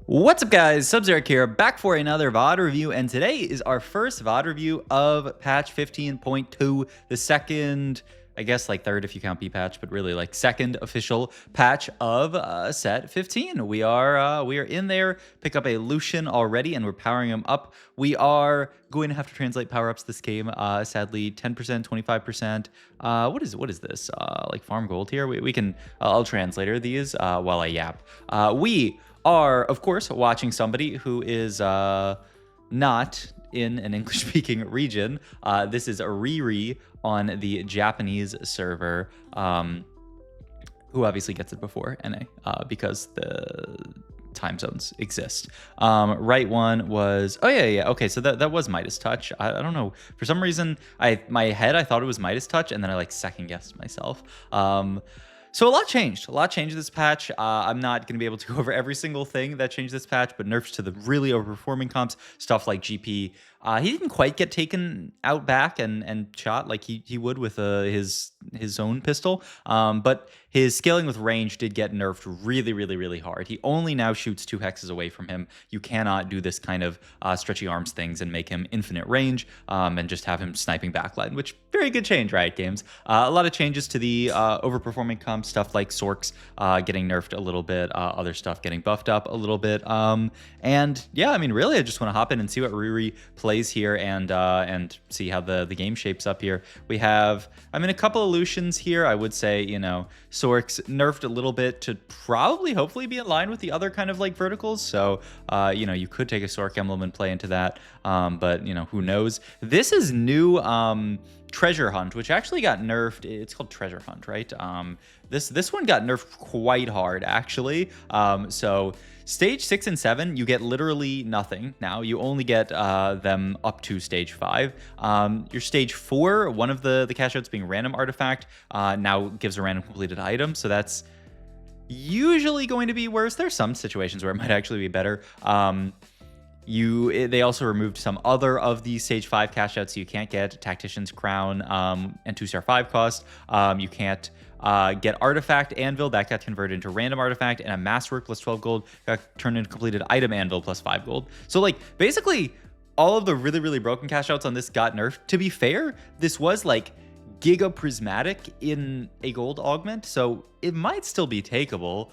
What's up, guys? Sub-Zero here, back for another VOD review, and today is our first VOD review of patch 15.2, the second, I guess like third if you count B-patch, but really like second official patch of set 15. We are in there, pick up a Lucian already, and we're powering him up. We are going to have to translate power-ups this game, sadly, 10%, 25%. What is this? Like farm gold here? We can, I'll translate these while I yap. We are, of course, watching somebody who is not in an English-speaking region. This is a Riri on the Japanese server, who obviously gets it before NA because the time zones exist. Right one was, oh yeah, okay, so that was Midas Touch. I don't know, for some reason, my head, I thought it was Midas Touch, and then I like second-guessed myself. So a lot changed this patch. I'm not going to be able to go over every single thing that changed this patch, but nerfs to the really overperforming comps, stuff like GP. He didn't quite get taken out back and shot like he would with his own pistol, but his scaling with range did get nerfed really hard. He only now shoots 2 hexes away from him. You cannot do this kind of stretchy arms things and make him infinite range and just have him sniping backline, which very good change, Riot Games. A lot of changes to the overperforming comps, stuff like Sorks getting nerfed a little bit, other stuff getting buffed up a little bit. And yeah, I mean, really, I just want to hop in and see what Riri plays here and see how the game shapes up here. We have, I mean, a couple of Lucians here. I would say, you know, Sorks nerfed a little bit to probably, hopefully be in line with the other kind of like verticals. So, you know, you could take a Sork emblem and play into that. But, you know, who knows? This is new Treasure Hunt, which actually got nerfed. It's called Treasure Hunt, right? This one got nerfed quite hard, actually. So stage 6 and 7, you get literally nothing. Now you only get them up to stage 5. Your stage 4, one of the cash outs being random artifact, now gives a random completed item. So that's usually going to be worse. There's some situations where it might actually be better. They also removed some other of the stage 5 cash outs, so you can't get Tactician's Crown and 2-star 5 cost. You can't get Artifact Anvil, that got converted into Random Artifact, and a Masterwork plus 12 gold got turned into Completed Item Anvil plus 5 gold. So like basically all of the really broken cash outs on this got nerfed. To be fair, this was like Giga Prismatic in a gold augment, so it might still be takeable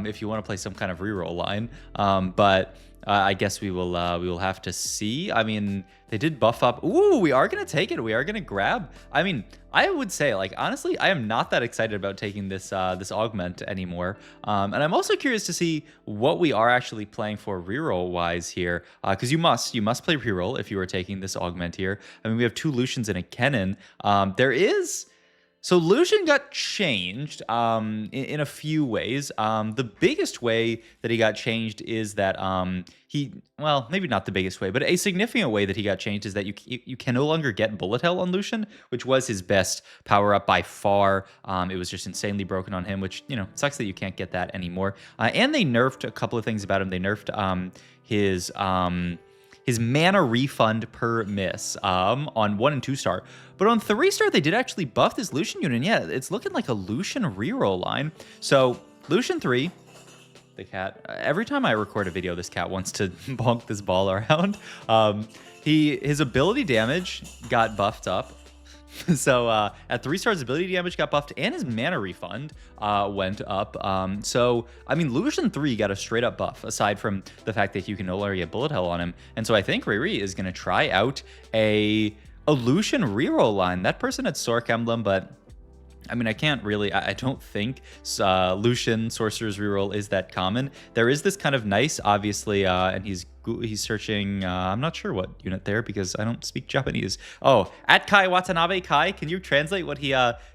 if you want to play some kind of reroll line. But I guess we will have to see. I mean, they did buff up. Ooh, we are gonna take it. We are gonna grab. I mean, I would say, like, honestly, I am not that excited about taking this this augment anymore. And I'm also curious to see what we are actually playing for reroll wise here, because you must play reroll if you are taking this augment here. I mean, we have 2 Lucians and a Kennen. So Lucian got changed in a few ways. The biggest way that he got changed is that well, maybe not the biggest way, but a significant way that he got changed is that you can no longer get Bullet Hell on Lucian, which was his best power up by far. It was just insanely broken on him, which, you know, sucks that you can't get that anymore. And they nerfed a couple of things about him. They nerfed his mana refund per miss on 1 and 2 star. But on 3 star, they did actually buff this Lucian unit. And yeah, it's looking like a Lucian reroll line. So Lucian 3, the cat, every time I record a video, this cat wants to bonk this ball around. His ability damage got buffed up. So at 3 stars, ability damage got buffed and his mana refund went up. So, I mean, Lucian 3 got a straight up buff, aside from the fact that you can no longer get Bullet Hell on him. And so I think Riri is going to try out a Lucian reroll line. That person had Sork Emblem, but I mean, I can't really, I don't think Lucian Sorcerer's reroll is that common. There is this kind of nice, obviously, and he's searching, I'm not sure what unit there because I don't speak Japanese. Oh, at Kai Watanabe. Kai, can you translate what he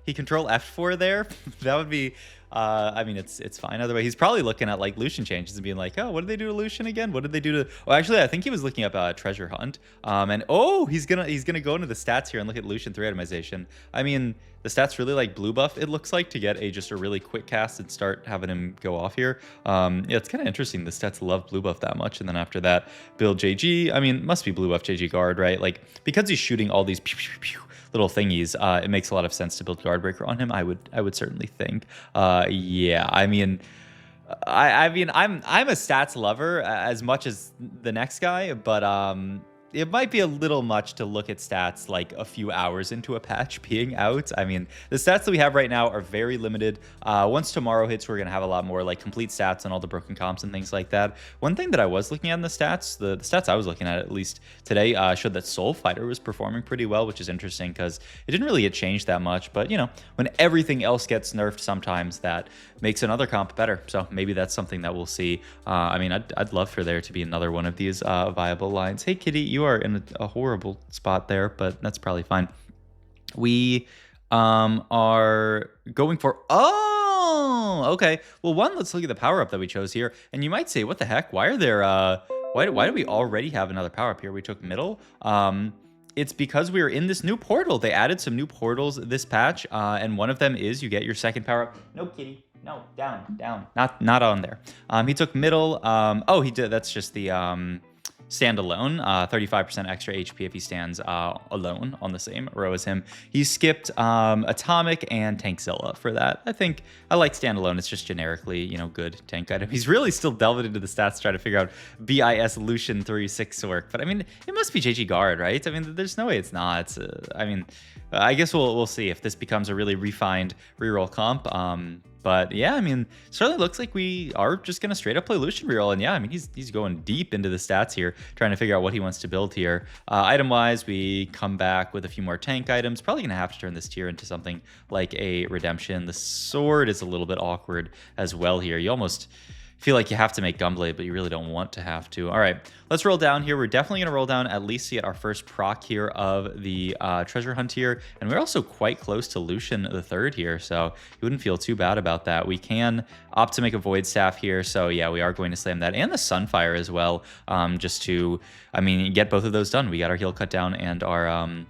control F for there? That would be, I mean, it's fine. Other way, he's probably looking at like Lucian changes and being like, oh, what did they do to Lucian again? What did they do to? Oh, actually, I think he was looking up Treasure Hunt. And oh, he's gonna go into the stats here and look at Lucian 3 itemization. I mean, the stats really like blue buff, it looks like, to get just a really quick cast and start having him go off here. Yeah, it's kind of interesting. The stats love blue buff that much, and then after that, build JG. I mean, must be blue buff JG guard, right? Like, because he's shooting all these pew, pew, pew, little thingies, it makes a lot of sense to build Guardbreaker on him. I would certainly think. Yeah, I mean, I mean, I'm a stats lover as much as the next guy, but it might be a little much to look at stats like a few hours into a patch being out. I mean, the stats that we have right now are very limited. Once tomorrow hits, we're gonna have a lot more like complete stats and all the broken comps and things like that. One thing that I was looking at in the stats, the stats I was looking at least today, showed that Soul Fighter was performing pretty well, which is interesting because it didn't really get changed that much. But you know, when everything else gets nerfed, sometimes that makes another comp better. So maybe that's something that we'll see. I mean, I'd love for there to be another one of these viable lines. Hey, Kitty, you are in a horrible spot there, but that's probably fine. We are going for... Oh, okay. Well, one, let's look at the power-up that we chose here. And you might say, what the heck? Why are there... why do we already have another power-up here? We took middle. It's because we are in this new portal. They added some new portals this patch, and one of them is you get your second power-up. No, Kitty. No, down. Not on there. He took middle. Oh, he did. That's just the standalone. 35% extra HP if he stands alone on the same row as him. He skipped Atomic and Tankzilla for that. I think I like standalone. It's just generically, you know, good tank item. He's really still delving into the stats trying to figure out BIS Lucian 3-6 work. But I mean, it must be JG Guard, right? I mean, there's no way it's not. I mean, I guess we'll see if this becomes a really refined reroll comp. But yeah, I mean, certainly looks like we are just going to straight up play Lucian reroll. And yeah, I mean, he's going deep into the stats here, trying to figure out what he wants to build here. Item-wise, we come back with a few more tank items. Probably going to have to turn this tier into something like a Redemption. The sword is a little bit awkward as well here. You almost feel like you have to make Gunblade, but you really don't want to have to. All right, let's roll down here. We're definitely going to roll down at least to get our first proc here of the treasure hunt here. And we're also quite close to Lucian the third here, so you wouldn't feel too bad about that. We can opt to make a Void Staff here, so yeah, we are going to slam that. And the Sunfire as well, just to, I mean, get both of those done. We got our heal cut down and our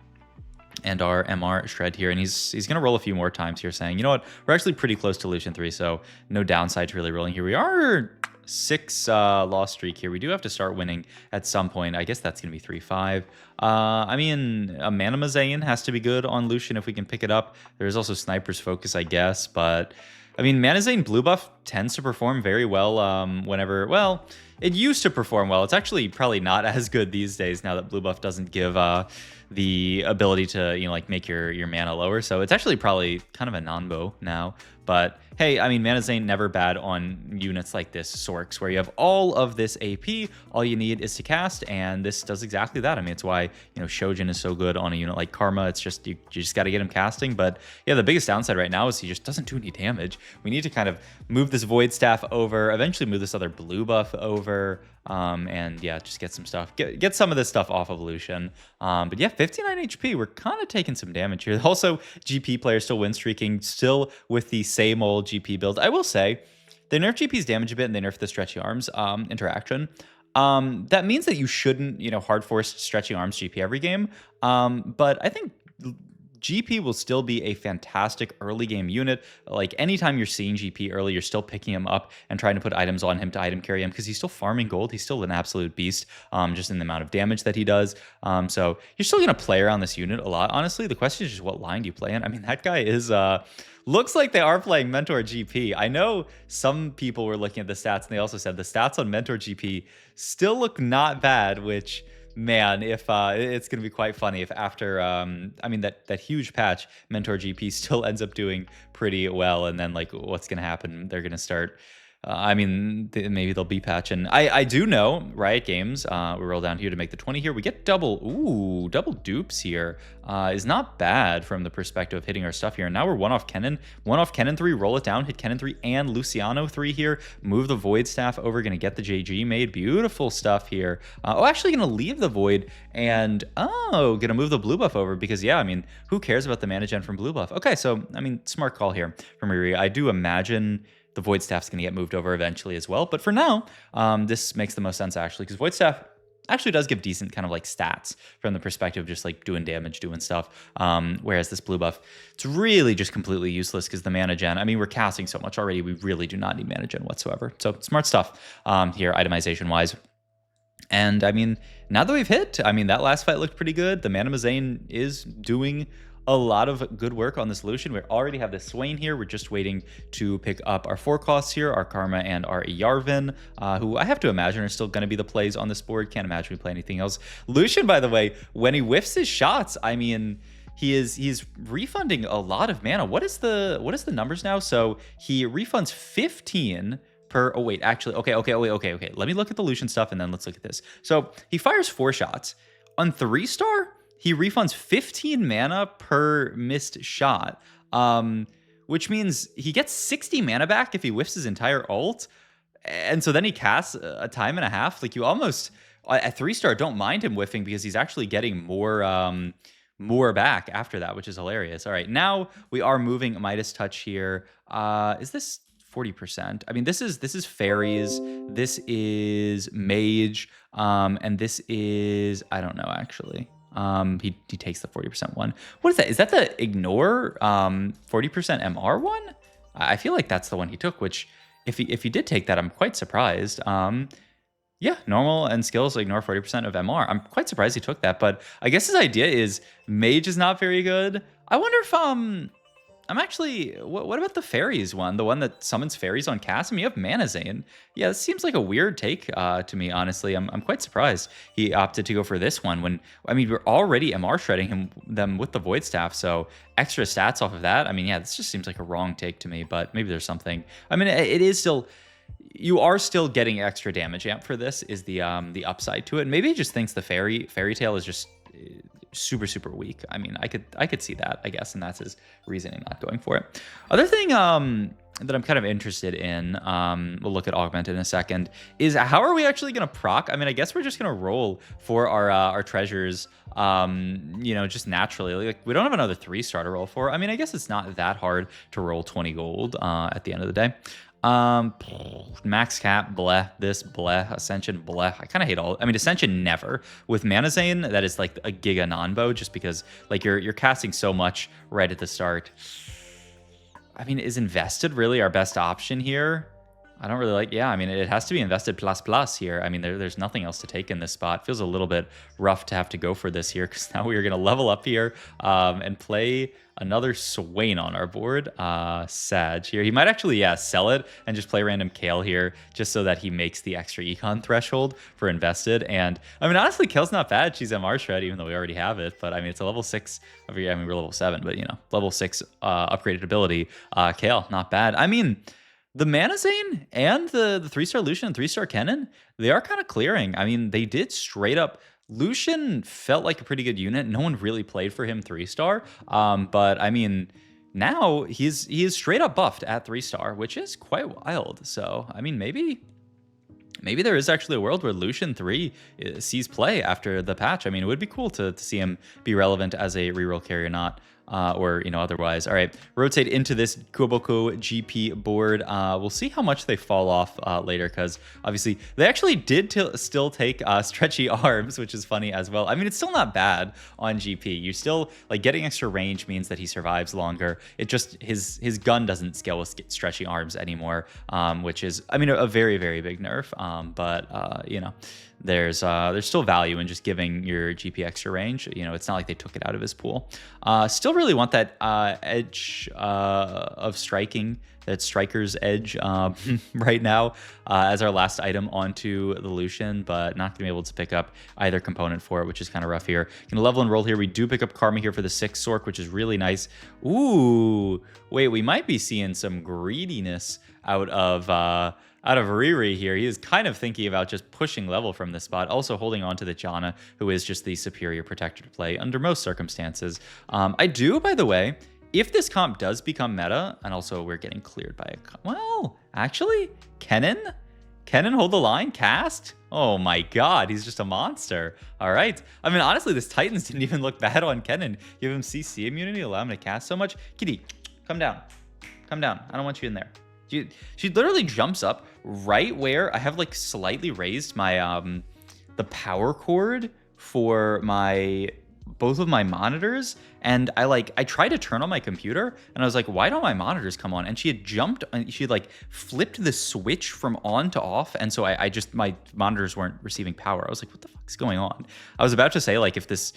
MR shred here, and he's gonna roll a few more times here, saying, you know what, we're actually pretty close to Lucian 3, so no downside to really rolling here. We are 6 loss streak here. We do have to start winning at some point. I guess that's gonna be 3-5. I mean, a Mana Mazane has to be good on Lucian if we can pick it up. There's also Sniper's Focus, I guess, but I mean, Mana Zane blue buff tends to perform very well whenever, well, it used to perform well. It's actually probably not as good these days now that blue buff doesn't give the ability to, you know, like make your mana lower. So it's actually probably kind of a non-bow now. But hey, I mean, Mana Zane never bad on units like this, Sorks, where you have all of this AP, all you need is to cast, and this does exactly that. I mean, it's why, you know, Shojin is so good on a unit like Karma. It's just, you just got to get him casting. But yeah, the biggest downside right now is he just doesn't do any damage. We need to kind of move this Void Staff over, eventually move this other blue buff over, and yeah, just get some stuff, get some of this stuff off of Lucian. But yeah, 59 HP, we're kind of taking some damage here. Also, GP players still win streaking, still with the same old GP build. I will say, they nerf GP's damage a bit and they nerf the stretchy arms interaction. That means that you shouldn't, you know, hard force stretchy arms GP every game. But I think GP will still be a fantastic early game unit. Like anytime you're seeing GP early, you're still picking him up and trying to put items on him to item carry him because he's still farming gold. He's still an absolute beast, just in the amount of damage that he does. So you're still going to play around this unit a lot. Honestly, the question is just what line do you play in? I mean, that guy is... looks like they are playing Mentor GP. I know some people were looking at the stats and they also said the stats on Mentor GP still look not bad, which... man, if it's going to be quite funny if after, I mean, that huge patch, Mentor GP still ends up doing pretty well. And then, like, what's going to happen? They're going to start... I mean, maybe they'll be patching. I do know Riot Games, we roll down here to make the 20 here. We get double dupes here. Is not bad from the perspective of hitting our stuff here. And now we're one off Kennen 3, roll it down, hit Kennen 3 and Luciano 3 here. Move the Void Staff over, gonna get the JG made. Beautiful stuff here. Actually gonna leave the Void and, gonna move the blue buff over because, yeah, I mean, who cares about the mana gen from blue buff? Okay, so, I mean, smart call here from Riri. I do imagine the Void Staff's going to get moved over eventually as well. But for now, this makes the most sense, actually, because Void Staff actually does give decent kind of like stats from the perspective of just like doing damage, doing stuff. Whereas this blue buff, it's really just completely useless because the mana gen, I mean, we're casting so much already. We really do not need mana gen whatsoever. So smart stuff here, itemization-wise. And I mean, now that we've hit, I mean, that last fight looked pretty good. The Mana Mazane is doing a lot of good work on this Lucian. We already have the Swain here. We're just waiting to pick up our 4 costs here, our Karma and our Yarvin, who I have to imagine are still going to be the plays on this board. Can't imagine we play anything else. Lucian, by the way, when he whiffs his shots, I mean, he's refunding a lot of mana. What is the numbers now? So he refunds 15 per. Oh wait, actually, okay. Let me look at the Lucian stuff and then let's look at this. So he fires 4 shots on 3-star. He refunds 15 mana per missed shot, which means he gets 60 mana back if he whiffs his entire ult. And so then he casts a time and a half. Like, you almost at 3-star don't mind him whiffing because he's actually getting more back after that, which is hilarious. All right, now we are moving Midas Touch here. Is this 40%? I mean, this is fairies, this is mage, and this is, I don't know actually. He takes the 40% one. What is that? Is that the ignore 40% MR one? I feel like that's the one he took, which if he did take that, I'm quite surprised. Yeah, normal and skills ignore 40% of MR. I'm quite surprised he took that, but I guess his idea is mage is not very good. I wonder if I'm actually, what about the fairies one? The one that summons fairies on cast? I mean, you have Mana Zane. Yeah, this seems like a weird take to me, honestly. I'm quite surprised he opted to go for this one when, I mean, we're already MR shredding them with the Void Staff, so extra stats off of that. I mean, yeah, this just seems like a wrong take to me, but maybe there's something. I mean, it is still, you are still getting extra damage amp for this is the upside to it. Maybe he just thinks the fairy tale is just super weak. I mean, I could see that, I guess, and that's his reasoning not going for it. Other thing that I'm kind of interested in, we'll look at Augment in a second, is how are we actually going to proc? I mean, I guess we're just going to roll for our treasures, you know, just naturally. Like, we don't have another 3-star to roll for. I mean, I guess it's not that hard to roll 20 gold at the end of the day. Max cap, bleh. This, bleh. Ascension, bleh. I kind of hate all. I mean, Ascension never. With Mana Zane, that is like a giga non-bow, just because like you're casting so much right at the start. I mean, is invested really our best option here? I don't really like, yeah, I mean, it has to be invested plus here. I mean, there's nothing else to take in this spot. Feels a little bit rough to have to go for this here, because now we are going to level up here and play another Swain on our board. Sag here. He might actually, yeah, sell it and just play random Kale here, just so that he makes the extra econ threshold for invested. And I mean, honestly, Kale's not bad. She's MR shred, even though we already have it. But I mean, it's a level 6. I mean, we're level 7, but you know, level 6 upgraded ability. Kale, not bad. I mean, the Mana Zane and the 3-star Lucian and 3-star Kennen, they are kind of clearing. I mean, they did straight up. Lucian felt like a pretty good unit. No one really played for him 3-star. But I mean, now he is straight up buffed at 3-star, which is quite wild. So, I mean, maybe there is actually a world where Lucian 3 sees play after the patch. I mean, it would be cool to see him be relevant as a reroll carry or not. Or, you know, otherwise. All right, rotate into this Koboku GP board. We'll see how much they fall off later, because obviously they actually did still take stretchy arms, which is funny as well. I mean, it's still not bad on GP. You still, like, getting extra range means that he survives longer. It just, his gun doesn't scale with stretchy arms anymore, which is, I mean, a very big nerf. But you know, there's still value in just giving your GP extra range. You know, it's not like they took it out of his pool. Still really want that edge of striking, that striker's edge right now as our last item onto the Lucian, but not gonna be able to pick up either component for it, which is kind of rough here. Gonna level and roll here. We do pick up Karma here for the 6 Sork, which is really nice. Ooh, wait, we might be seeing some greediness out of Riri here. He is kind of thinking about just pushing level from this spot, also holding on to the Janna, who is just the superior protector to play under most circumstances. I do, by the way, if this comp does become meta, and also we're getting cleared by well, actually, Kennen hold the line, cast? Oh my god, he's just a monster. All right. I mean, honestly, this Titans didn't even look bad on Kennen. Give him CC immunity, allow him to cast so much. Kitty, come down. Come down. I don't want you in there. She literally jumps up right where I have, like, slightly raised my the power cord for both of my monitors, and I tried to turn on my computer, and I was like, why don't my monitors come on? And she had jumped, and she had, like, flipped the switch from on to off, and so I just, my monitors weren't receiving power. I was like, what the fuck is going on? I was about to say, like, if this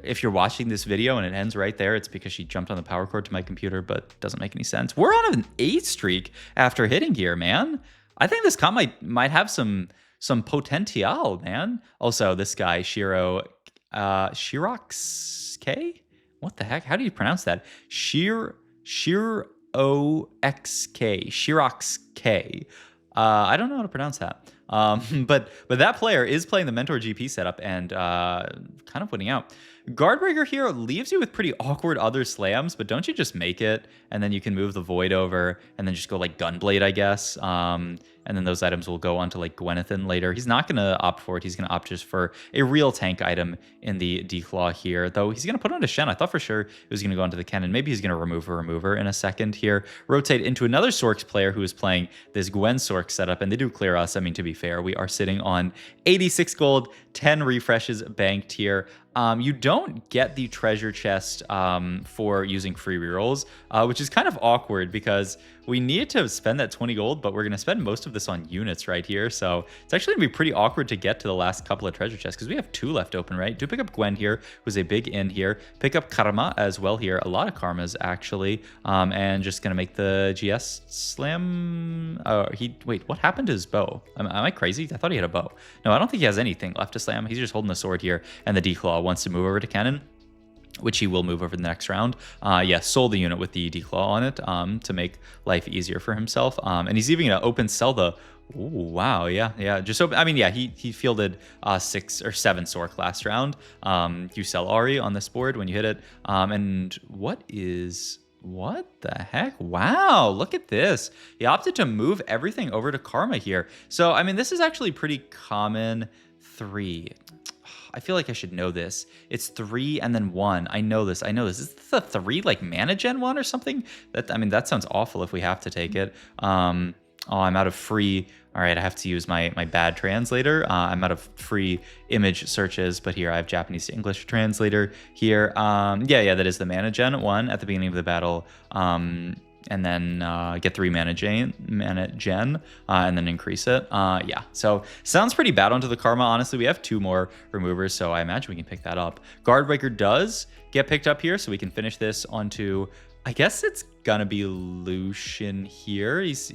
if you're watching this video and it ends right there, it's because she jumped on the power cord to my computer, but doesn't make any sense. We're on an 8 streak after hitting here, man. I think this comp might have some potential, man. Also, this guy, Shirox K? What the heck? How do you pronounce that? Shirox K. I don't know how to pronounce that. But that player is playing the Mentor GP setup and kind of winning out. Guardbreaker here leaves you with pretty awkward other slams, but don't you just make it and then you can move the Void over and then just go like Gunblade, I guess. And then those items will go on to like Gwenethan later. He's not going to opt for it. He's going to opt just for a real tank item in the Declaw here, though he's going to put on to Shen. I thought for sure it was going to go onto the Kennen. Maybe he's going to remove a remover in a second here. Rotate into another Sorks player who is playing this Gwen Sork setup, and they do clear us. I mean, to be fair, we are sitting on 86 gold, 10 refreshes banked here. You don't get the treasure chest for using free rerolls, which is kind of awkward because we need to spend that 20 gold, but we're going to spend most of this on units right here. So it's actually going to be pretty awkward to get to the last couple of treasure chests because we have 2 left open, right? Do pick up Gwen here, who's a big in here. Pick up Karma as well here. A lot of Karmas, actually. And just going to make the GS slam. Wait, what happened to his bow? Am I crazy? I thought he had a bow. No, I don't think he has anything left to slam. He's just holding the sword here, and the Declaw wants to move over to Kennen, which he will move over the next round. Yeah, sold the unit with the Declaw on it to make life easier for himself. And he's even going to open sell the... Ooh, wow, yeah. Just open... I mean, yeah, he fielded 6 or 7 Sork last round. You sell Ari on this board when you hit it. And what the heck? Wow, look at this. He opted to move everything over to Karma here. So, I mean, this is actually pretty common. 3. I feel like I should know this. It's 3 and then 1. I know this. Is this a 3 like mana gen 1 or something? I mean, that sounds awful if we have to take it. Oh, I'm out of free. All right, I have to use my bad translator. I'm out of free image searches, but here I have Japanese to English translator here. Yeah, that is the mana gen 1 at the beginning of the battle. And then get 3 mana gen, and then increase it. Yeah, so sounds pretty bad onto the Karma. Honestly, we have 2 more removers, so I imagine we can pick that up. Guardbreaker does get picked up here, so we can finish this onto, I guess it's gonna be Lucian here. He's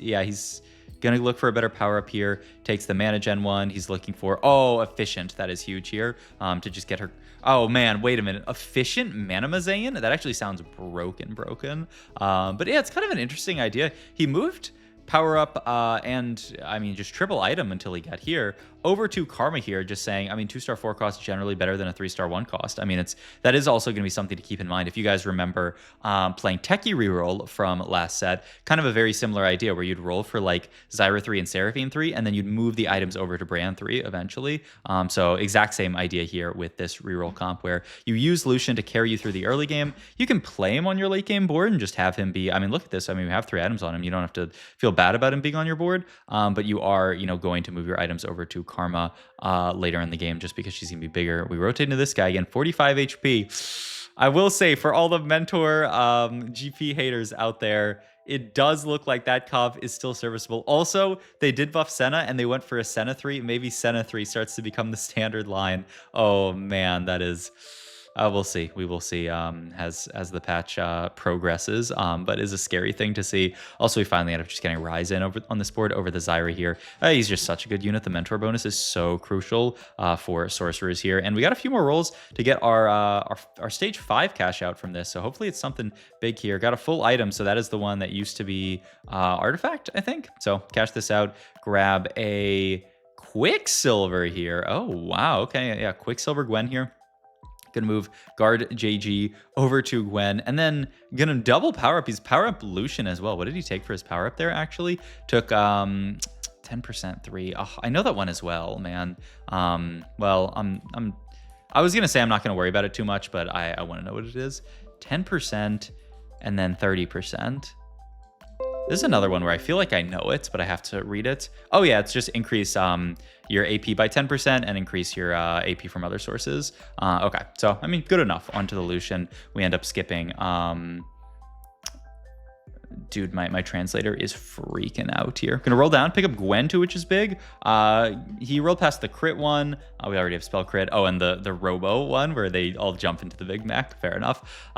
gonna look for a better power up here. Takes the mana gen 1. He's looking for, efficient. That is huge here to just get her. Oh man, wait a minute. Efficient Manamazane? That actually sounds broken. But yeah, it's kind of an interesting idea. He moved power up and I mean just triple item until he got here over to Karma here, just saying, I mean, 2-star 4 cost generally better than a 3-star 1 cost. I mean, that is also going to be something to keep in mind. If you guys remember playing Techie Reroll from last set, kind of a very similar idea where you'd roll for like Zyra 3 and Seraphine 3, and then you'd move the items over to Brand 3 eventually. So exact same idea here with this reroll comp where you use Lucian to carry you through the early game. You can play him on your late game board and just have him be, I mean, look at this. I mean, we have 3 items on him. You don't have to feel bad about him being on your board, but you are, going to move your items over to Karma later in the game just because she's gonna be bigger. We rotate into this guy again, 45 HP. I will say, for all the Mentor GP haters out there, it does look like that comp is still serviceable. Also, they did buff Senna and they went for a Senna 3. Maybe Senna 3 starts to become the standard line. Oh man, that is... we'll see. We will see as the patch progresses, but is a scary thing to see. Also, we finally end up just getting Rise in over on this board over the Zyra here. He's just such a good unit. The Mentor bonus is so crucial for Sorcerers here. And we got a few more rolls to get our stage 5 cash out from this. So hopefully it's something big here. Got a full item. So that is the one that used to be Artifact, I think. So cash this out. Grab a Quicksilver here. Oh, wow. Okay. Yeah, Quicksilver Gwen here. Gonna move guard JG over to Gwen, and then gonna double power up. He's power up Lucian as well. What did he take for his power up there? Actually took 10% 3. Oh, I know that one as well, man. Well, I was gonna say I'm not gonna worry about it too much, but I want to know what it is. 10% and then 30%. This is another one where I feel like I know it, but I have to read it. Oh yeah, it's just increase your AP by 10% and increase your AP from other sources. Okay, so I mean, good enough. Onto the Lucian. We end up skipping Dude, my translator is freaking out here. Gonna roll down, pick up Gwen too, which is big. He rolled past the crit one. We already have spell crit. Oh, and the robo one where they all jump into the Big Mac. Fair enough.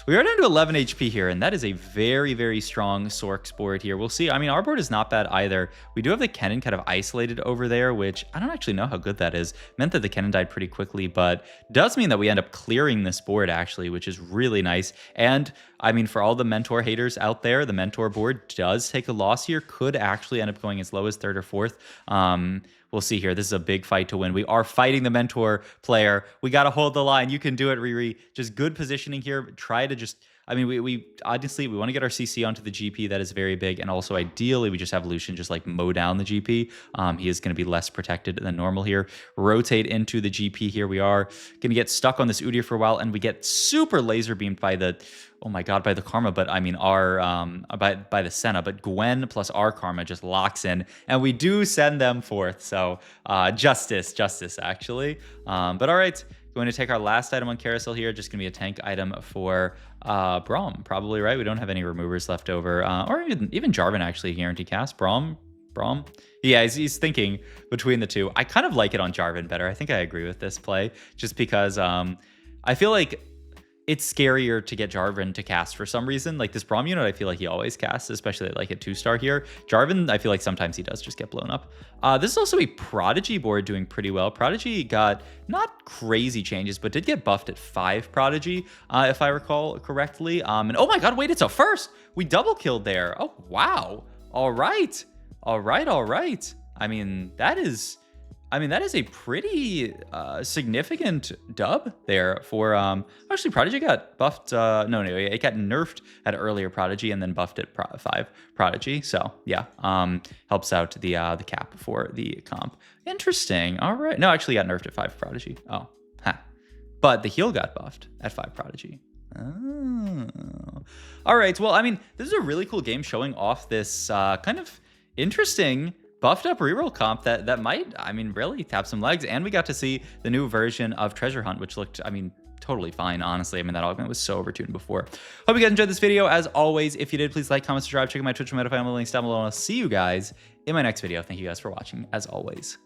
We are down to 11 HP here, and that is a very, very strong Sorks board here. We'll see. I mean, our board is not bad either. We do have the Kennen kind of isolated over there, which I don't actually know how good that is. Meant that the Kennen died pretty quickly, but does mean that we end up clearing this board actually, which is really nice. And I mean, for all the Mentor haters out there, the Mentor board does take a loss here, could actually end up going as low as 3rd or 4th. We'll see here. This is a big fight to win. We are fighting the Mentor player. We got to hold the line. You can do it, Riri. Just good positioning here. Try to just... I mean, we obviously, we want to get our CC onto the GP. That is very big. And also, ideally, we just have Lucian just like mow down the GP. He is going to be less protected than normal here. Rotate into the GP here. We are going to get stuck on this Udyr for a while. And we get super laser beamed by the... Oh my God, by the Karma, but I mean our by the Senna, but Gwen plus our Karma just locks in, and we do send them forth. So justice actually. But all right, going to take our last item on carousel here. Just gonna be a tank item for Braum, probably, right? We don't have any removers left over, or even Jarvan actually guarantee cast. Braum. Yeah, he's thinking between the two. I kind of like it on Jarvan better. I think I agree with this play, just because I feel like it's scarier to get Jarvan to cast for some reason. Like this Braum unit, I feel like he always casts, especially like at 2-star here. Jarvan, I feel like sometimes he does just get blown up. This is also a Prodigy board doing pretty well. Prodigy got not crazy changes, but did get buffed at 5 Prodigy, if I recall correctly. And oh my God, wait, it's a first. We double killed there. Oh, wow. All right. I mean, that is a pretty significant dub there for, actually Prodigy got buffed, no, it got nerfed at earlier Prodigy and then buffed at 5 Prodigy. So yeah, helps out the cap for the comp. Interesting. All right. No, actually got nerfed at 5 Prodigy. Oh, huh. But the heal got buffed at 5 Prodigy. Oh. All right. Well, I mean, this is a really cool game showing off this kind of interesting buffed up reroll comp that might, I mean, really tap some legs. And we got to see the new version of Treasure Hunt, which looked, I mean, totally fine, honestly. I mean, that augment was so overtuned before. Hope you guys enjoyed this video. As always, if you did, please like, comment, subscribe, check out my Twitch and my family links down below. And I'll see you guys in my next video. Thank you guys for watching, as always.